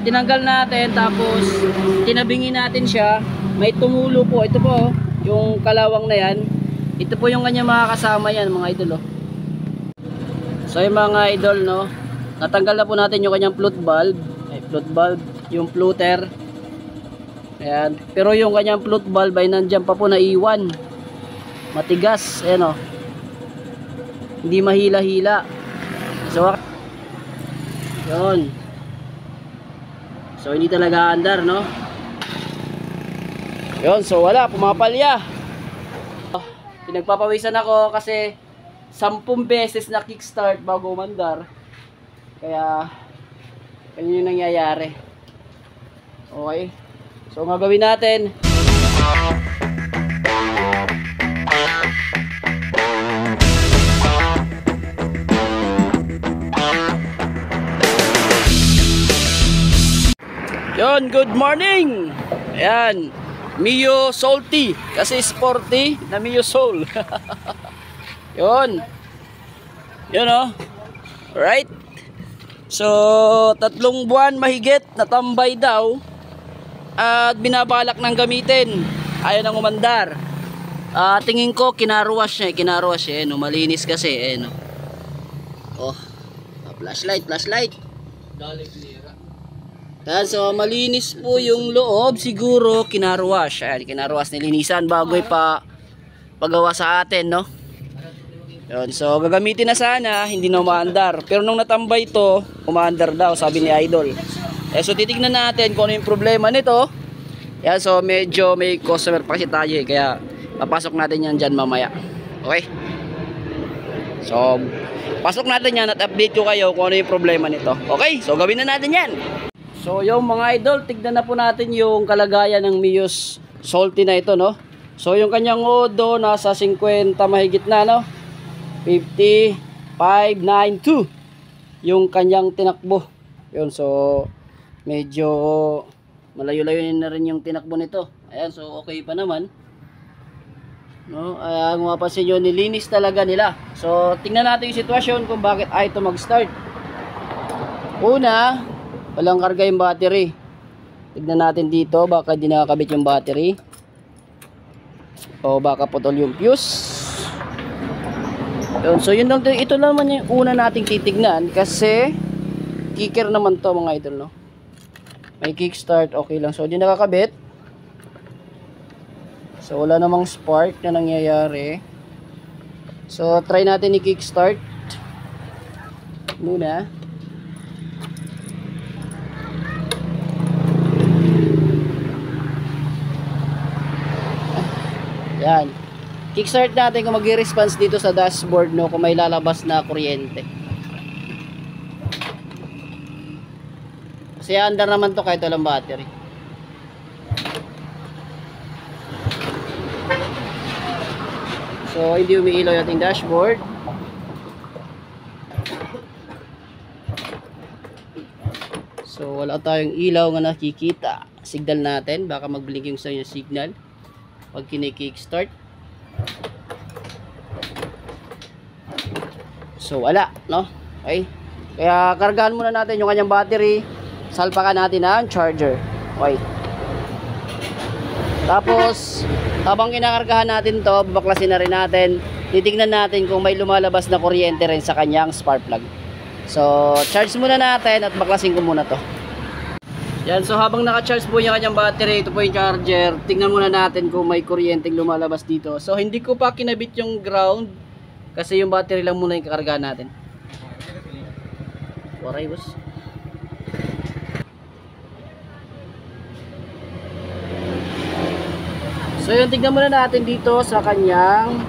Tinanggal natin tapos tinabingin natin siya. May tumulo po. Ito po yung kalawang na yan. Ito po yung kanyang mga kasama yan mga idol So yung mga idol natanggal na po natin yung kanyang float valve. Float valve, yung floater. Ayan. Pero yung kanyang float valve ay nandiyan pa po na iwan. Matigas. Ayan hindi mahila-hila. So yun. So hindi talaga andar Yun, so wala, pumapalya. Pinagpapawisan ako kasi 10 beses na kickstart bago umandar. Kaya ganyan yung nangyayari. Okay. So ang gagawin natin, yun, good morning. Ayan, Mio Salty kasi sporty na Mio Soul. Yun. Yun Right. So 3 buwan mahigit natambay daw at binabalak ng gamitin. Ayaw nang umandar. Tingin ko kinaruwas siya, malinis kasi flashlight. Yan, so malinis po yung loob, siguro kinaruwas. Ayan, kinaruwas, nilinisan bago pagawa sa atin, Yun, so gagamitin na sana, hindi na umaandar. Pero nung natambay to, umaandar daw, sabi ni Idol. So titignan natin kung ano yung problema nito. Yan, so medyo may customer pa kasi tayo kaya papasok natin yan dyan mamaya. Okay? So, pasok natin yan at update ko kayo kung ano yung problema nito. Okay? So gawin na natin yan. So yung mga idol, tignan na po natin yung kalagayan ng Mio Salty na ito, So yung kanyang odo nasa 50 mahigit na, 55.92 yung kanyang tinakbo. Yun, so medyo malayo-layo na rin yung tinakbo nito. Ayan, so okay pa naman. Kung mapapansin nyo, nilinis talaga nila. So tingnan natin yung sitwasyon kung bakit ay ito mag-start. Una, walang karga yung battery. Tignan natin dito, baka di nakakabit yung battery. O baka putol yung fuse. Yun, so ito naman yung una nating titignan kasi kicker naman to mga idol, May kickstart, okay lang. So di nakakabit. So wala namang spark na nangyayari. So try natin i-kickstart muna. Yan. Kickstart natin kung mag-response dito sa dashboard kung may lalabas na kuryente. Kasi andar naman to kahit walang battery. So hindi umiilaw yung ating dashboard. So wala tayong ilaw na nakikita. Signal natin, baka mag-blink yung signal pag kini-kickstart. So wala, Okay. Kaya kargahan muna natin yung kanyang battery. Salpakan natin ang charger. Okay. Tapos habang kinakargahan natin to, babaklasin na rin natin. Titignan natin kung may lumalabas na kuryente rin sa kanyang spark plug. So charge muna natin at baklasin ko muna to. Yan, so habang naka-charge po yung kanyang battery, ito po yung charger. Tingnan muna natin kung may kuryenteng lumalabas dito. So hindi ko pa kinabit yung ground kasi yung battery lang muna yung kakargahan natin. Waray boss. So yun, tignan muna natin dito sa kanyang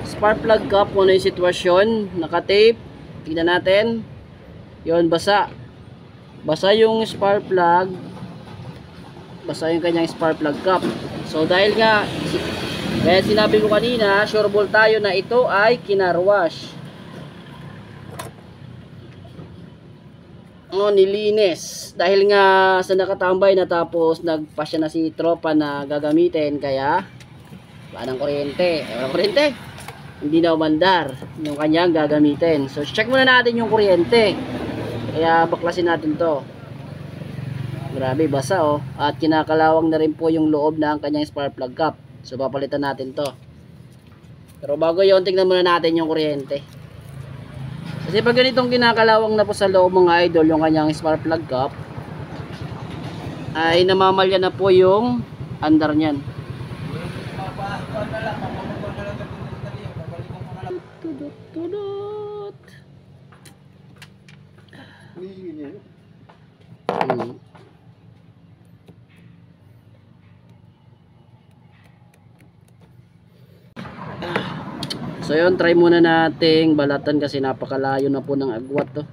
spark plug cap kung ano yung sitwasyon. Naka-tape. Tignan natin. Yun, basa. Basa yung spark plug. Basa yung kanyang spark plug cap. So dahil nga kaya sinabi ko kanina, sure ball tayo na ito ay kinarwash. Nilinis. Dahil nga sa nakatambay na tapos nagpasya na si tropa na gagamitin kaya wala ng kuryente. Walang kuryente. Hindi na umandar yung kanyang gagamitin. So check muna natin yung kuryente. Kaya baklasin natin to. Grabe, basa oh. At kinakalawang na rin po yung loob ng kanyang spark plug cap. So papalitan natin to. Pero bago yun, tingnan muna natin yung kuryente. Kasi pag ganitong kinakalawang na po sa loob mga idol, yung kanyang spark plug cap, ay namamalya na po yung andar niyan. Tudot. So yun, try muna nating balatan kasi napakalayo na po ng agwat to.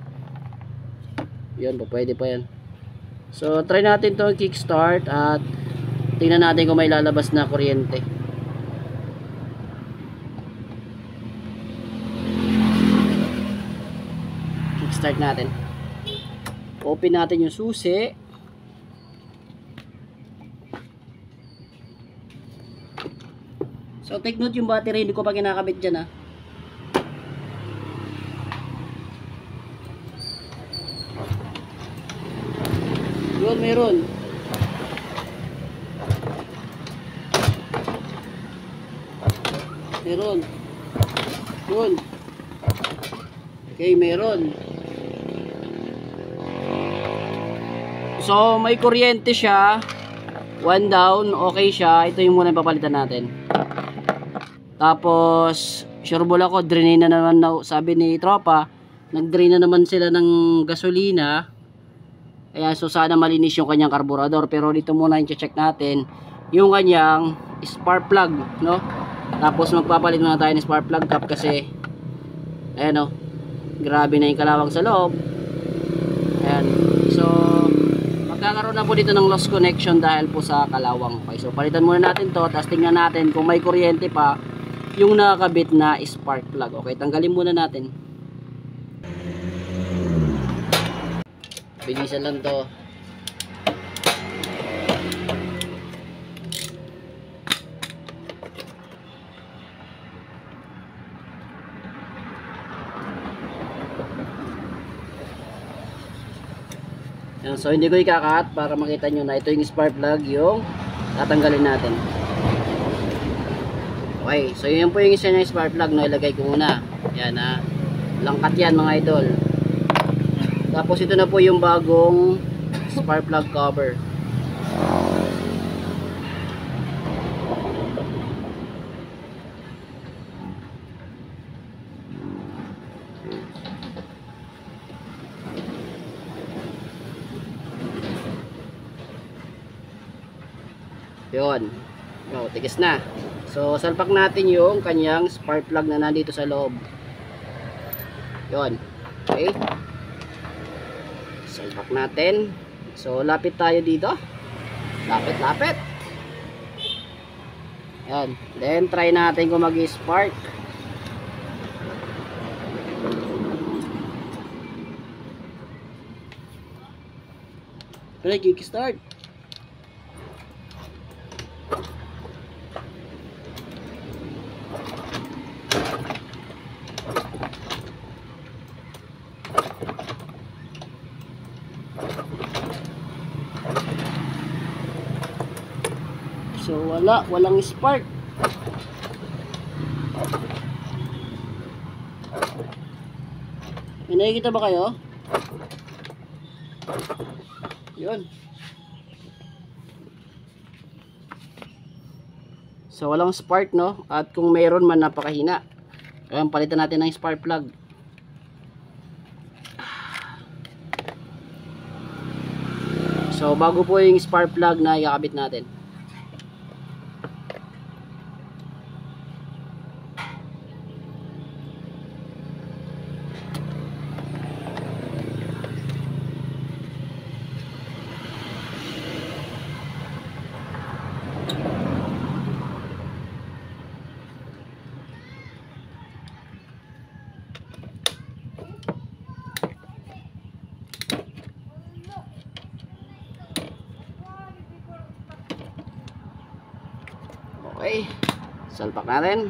Yun po, pwede pa yan. So try natin to kickstart at tingnan natin kung may lalabas na kuryente. Kickstart natin. Open natin yung susi. So take note yung battery, hindi ko pa kinakabit dyan ha. Yun, meron. Meron. Yun. Okay, meron. So may kuryente siya. One down, okay siya. Ito yung muna papalitan natin. Tapos sure ball ako, drain na naman na, sabi ni tropa, nag-drain na naman sila ng gasolina. Kaya so sana malinis yung kanyang karburador. Pero dito muna yung check natin yung kanyang spark plug, no? Tapos magpapalit muna tayo ng spark plug cap kasi ayan o, grabe na yung kalawang sa loob. Ayan. So magkakaroon na po dito ng loss connection dahil po sa kalawang. Okay, so palitan muna natin to. Tapos tingnan natin kung may kuryente pa yung nakakabit na spark plug. Okay, tanggalin muna natin. Bilisan lang to. Yan, so hindi ko ikakat para makita nyo na ito yung spark plug yung tatanggalin natin. Okay, so yun po yung isa ng spark plug, no? Ilagay ko muna. Yan ha. Langkat yan mga idol. Tapos ito na po yung bagong spark plug cover. Yun. Oh, tigas na. So salpak natin yung kanyang spark plug na nandito sa loob. Yun. Okay. Salpak natin. So lapit tayo dito. Lapit. Yan. Then try natin kung mag-spark. Try kickstart. So walang spark. May nakikita ba kayo? Yun. So walang spark, no? At kung mayroon man, napakahina. Kaya palitan natin ng spark plug. So bago po yung spark plug na ikakabit natin. Okay, salpak natin.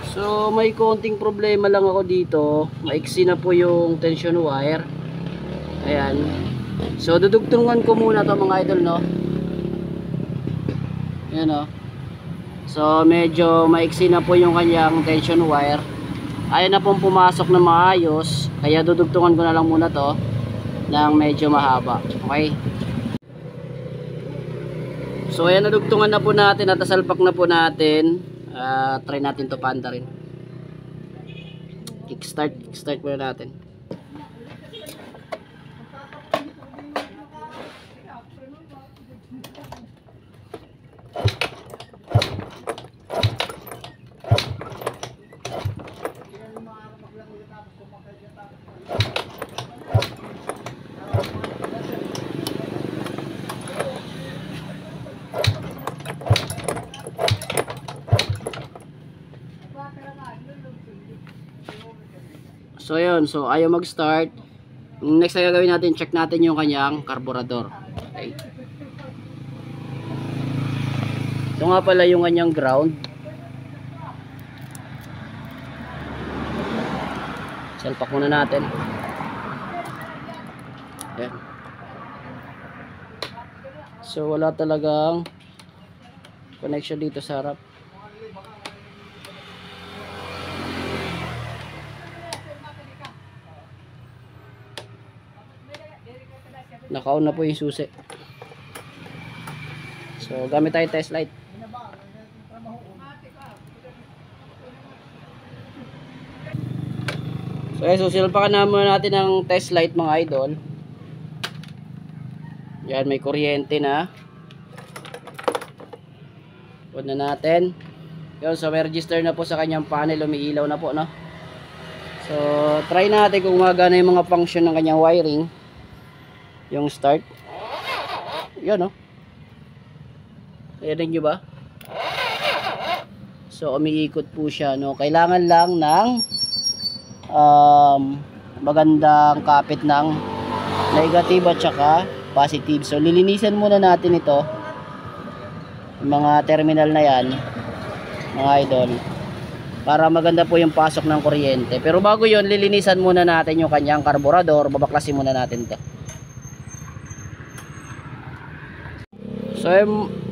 So may konting problema lang ako dito. Maiksi na po yung tension wire. Ayan. So dudugtungan ko muna to mga idol, no. Ayan, no. So medyo maiksi na po yung kanyang tension wire. Ayaw na pong pumasok na maayos. Kaya dudugtungan ko na lang muna to ng medyo mahaba. Okay. So ayan, nadugtungan na po natin at nasalpak na po natin. Try natin to panda rin. Kickstart muna natin. So yun, so ayaw mag-start. Next na gagawin natin, check natin yung kanyang carburetor. Okay. Ito nga pala yung kanyang ground. Salpak muna natin. Ayan. So wala talagang connection dito sa harap. Naka-on na po yung susi. So gamit tayo test light. So silpakan naman natin ang test light mga idol. Yan, may kuryente na. On na natin. Yun, so may register na po sa kanyang panel. Umiilaw na po, no? So try natin kung gumagana yung mga function ng kanyang wiring. Yung start. Yan, no? Ayan nyo ba? So umiikot po siya, no? Kailangan lang ng magandang kapit ng negative at saka positive. So lilinisan muna natin ito, yung mga terminal na yan mga idol, para maganda po yung pasok ng kuryente. Pero bago yon, lilinisan muna natin yung kanyang carburetor. Babaklasin muna natin to.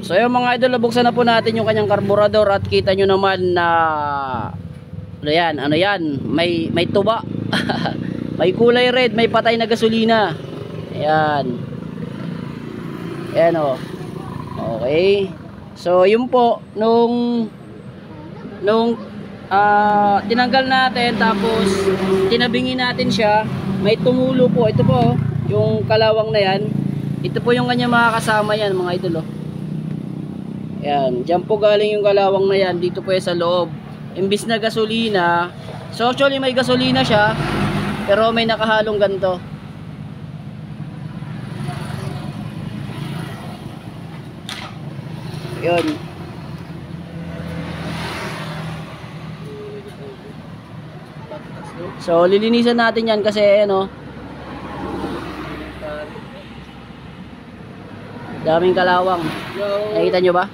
So yung mga idol, nabuksan na po natin yung kanyang carburetor at kita nyo naman na ano yan, may tuba. May kulay red, may patay na gasolina. Ayan. Ayan, o. Okay. So yun po, nung tinanggal natin tapos tinabingin natin siya, may tumulo po. Ito po, yung kalawang na yan. Ito po yung kanya mga kasama yan mga idol, oh. Ayan, dyan po galing yung kalawang na yan. Dito po yan sa loob. Imbis na gasolina, so actually may gasolina siya, pero may nakahalong ganito. Yun. So lilinisan natin yan kasi ano, daming kalawang. Nakita nyo ba?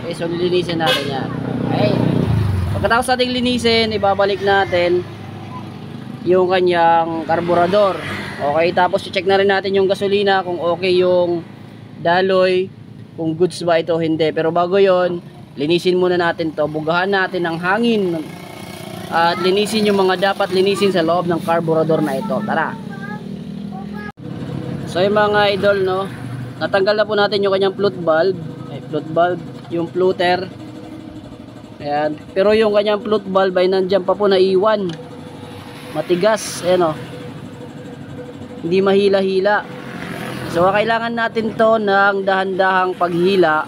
Okay, so lilinisin natin yan. Okay. Pagkatapos natin linisin, ibabalik natin yung kanyang carburetor. Okay, tapos i-check na rin natin yung gasolina kung okay yung daloy, kung goods ba ito o hindi. Pero bago yon, linisin muna natin to, bugahan natin ng hangin at linisin yung mga dapat linisin sa loob ng carburetor na ito. Tara. So yung mga idol, no, natanggal na po natin yung kanyang float valve. Ay, float valve, yung floater. Ayan. Pero yung kanyang float valve ay nandyan pa po na iwan. Matigas, ayan, o. Hindi mahila-hila. So kailangan natin to ng dahan-dahang paghila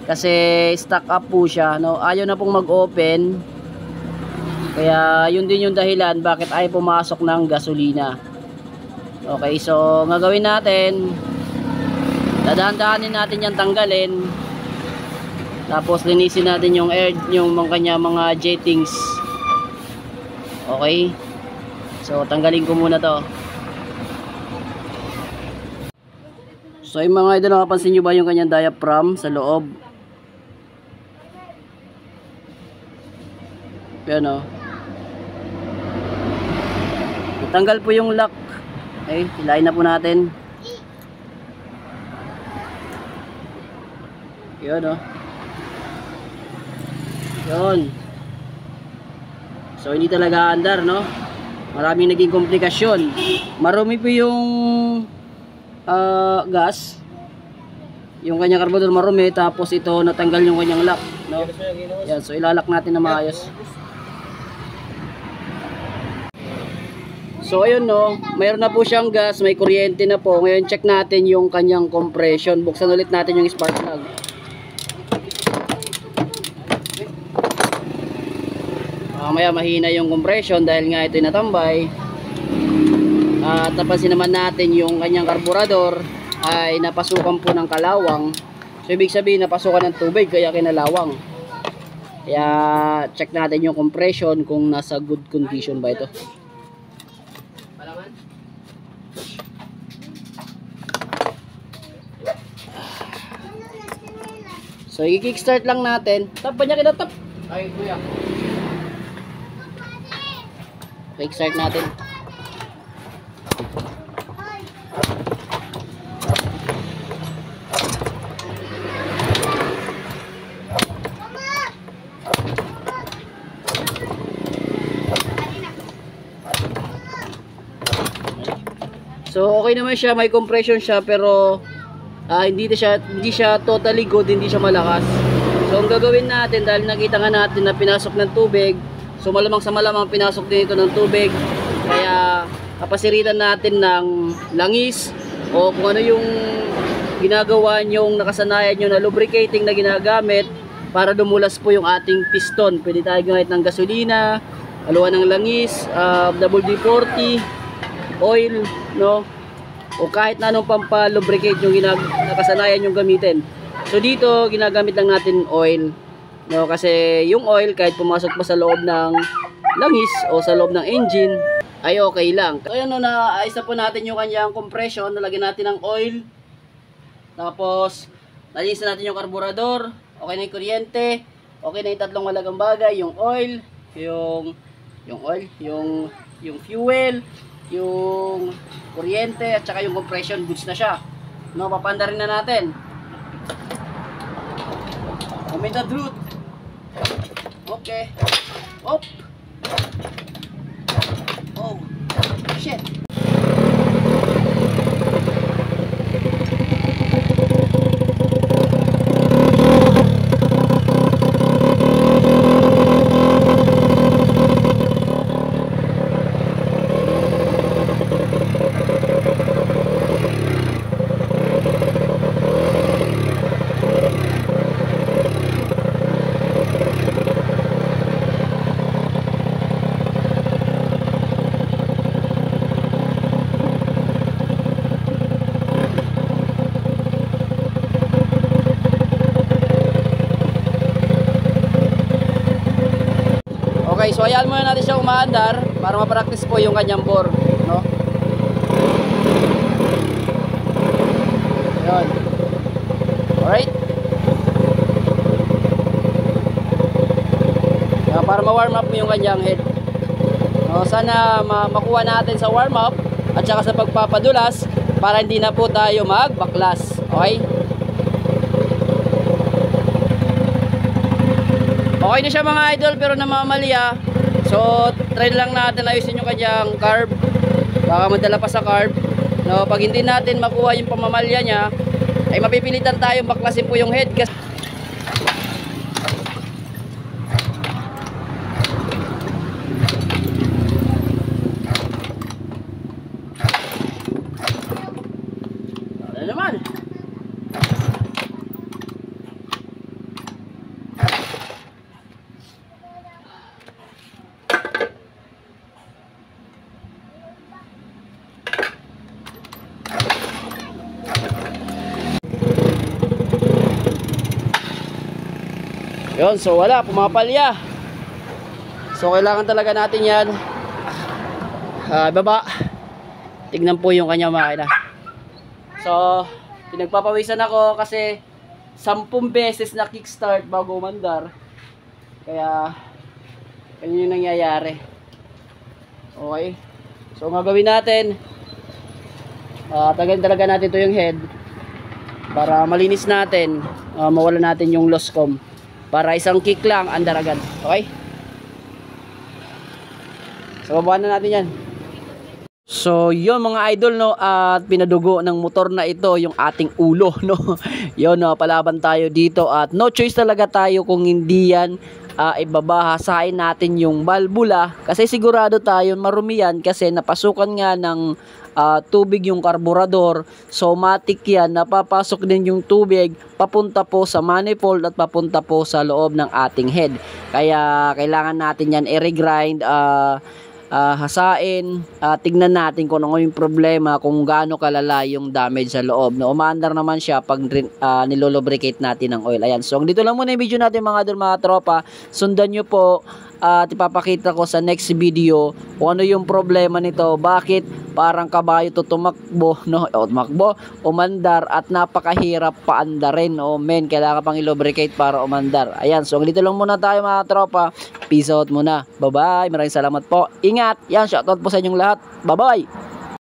kasi stuck up po siya, no? Ayaw na pong mag-open. Kaya yun din yung dahilan bakit ay pumasok ng gasolina. Okay, so gagawin natin, dadahan-dahanin natin yan tanggalin. Tapos linisin natin yung air, yung kanya mga jettings. Okay, so tanggalin ko muna to. So yung mga idol, nakapansin nyo ba yung kanyang diaphragm sa loob? Yan o. Natanggal po yung lock. Okay, hilahin na po natin. Yun o. Yun. So hindi talaga andar, no? Maraming naging komplikasyon. Marumi po yung gas. Yung kanyang carburetor marumi, tapos ito natanggal yung kanyang lock, no? Yan, so ilalak natin na maayos. So ayun, no, mayroon na po siyang gas, may kuryente na po. Ngayon check natin yung kanyang compression. Buksan ulit natin yung spark plug. Mamaya mahina yung compression dahil nga ito natambay. At napansin naman natin yung kanyang karburador ay napasukan po ng kalawang. So ibig sabihin napasukan ng tubig kaya kinalawang. Kaya check natin yung compression kung nasa good condition ba ito. So i-kickstart lang natin. Tap pa niya kinatap. Ay kuya. Kickstart natin. So okay naman siya, may compression siya pero hindi siya totally good, hindi siya malakas. So ang gagawin natin dahil nakita nga natin na pinasok ng tubig, so malamang sa malamang pinasok din ito ng tubig. Kaya kapasiritan natin ng langis o kung ano yung ginagawa nyong nakasanayan nyo na lubricating na ginagamit para dumulas po yung ating piston. Pwede tayo gumamit ng gasolina, haluan ng langis, WD-40, oil, no? O kahit na anong pampalubricate yung nakasanayan yung gamitin. So dito ginagamit lang natin oil, no? Kasi yung oil kahit pumasok pa sa loob ng langis o sa loob ng engine ay okay lang. So ayan, no, naayos na po natin yung kanyang compression. Nalagyan natin ng oil. Tapos nalinis na natin yung karburador. Okay na yung kuryente. Okay na yung tatlong malagang bagay, yung oil, yung fuel, yung kuryente at saka yung compression, goods na siya. No, papanda rin na natin. Kumita root. Okay. Op. Oh. Shit. Okay, so ayan muna natin siya umaandar para ma-practice po yung kanyang bore, no? Ayun. Alright. Yan, para ma-warm up mo yung kanyang head. No, sana makuha natin sa warm up at saka sa pagpapadulas para hindi na po tayo magbaklas. Okay? Okay na siya mga idol pero namamalya. So try lang natin ayusin yung kanyang carb. Baka madala pa sa carb. No, pag hindi natin makuha yung pamamalya niya, ay mapipilitan tayong baklasin po yung head kasi ano naman. Yun, so wala, pumapalya. So kailangan talaga natin yan baba. Tignan po yung kanyang makina. So pinagpapawisan ako kasi 10 beses na kickstart bago umandar. Kaya Ganyan yung nangyayari. Okay. So, ang gagawin natin, tagal talaga natin ito yung head para malinis natin, mawala natin yung lost comb. Para isang kick lang, andar agad. Okay? So, babahan na natin yan. So, yun mga idol, no, at pinadugo ng motor na ito yung ating ulo, no. Yun, no, palaban tayo dito at no choice talaga tayo kung hindi yan ibabahasain natin yung balbula kasi sigurado tayo marumi yan kasi napasukan nga ng tubig yung karburador. So, matik yan, napapasok din yung tubig papunta po sa manifold at papunta po sa loob ng ating head. Kaya, kailangan natin yan i-regrind, hasain, tignan natin kung ano yung problema, kung gaano kalala yung damage sa loob. No, umaandar naman siya pag nilolubricate natin ng oil. Ayan. So, dito lang muna yung video natin mga idol, mga tropa. Sundan nyo po at ipapakita ko sa next video kung ano yung problema nito, bakit parang kabayo to tumakbo, no? O tumakbo, umandar at napakahirap paandarin. O men, kailangan pang ilubricate para umandar. Ayan, so dito lang muna tayo mga tropa. Peace out muna. Bye bye. Maraming salamat po. Ingat. Yan, shoutout po sa inyong lahat. Bye bye.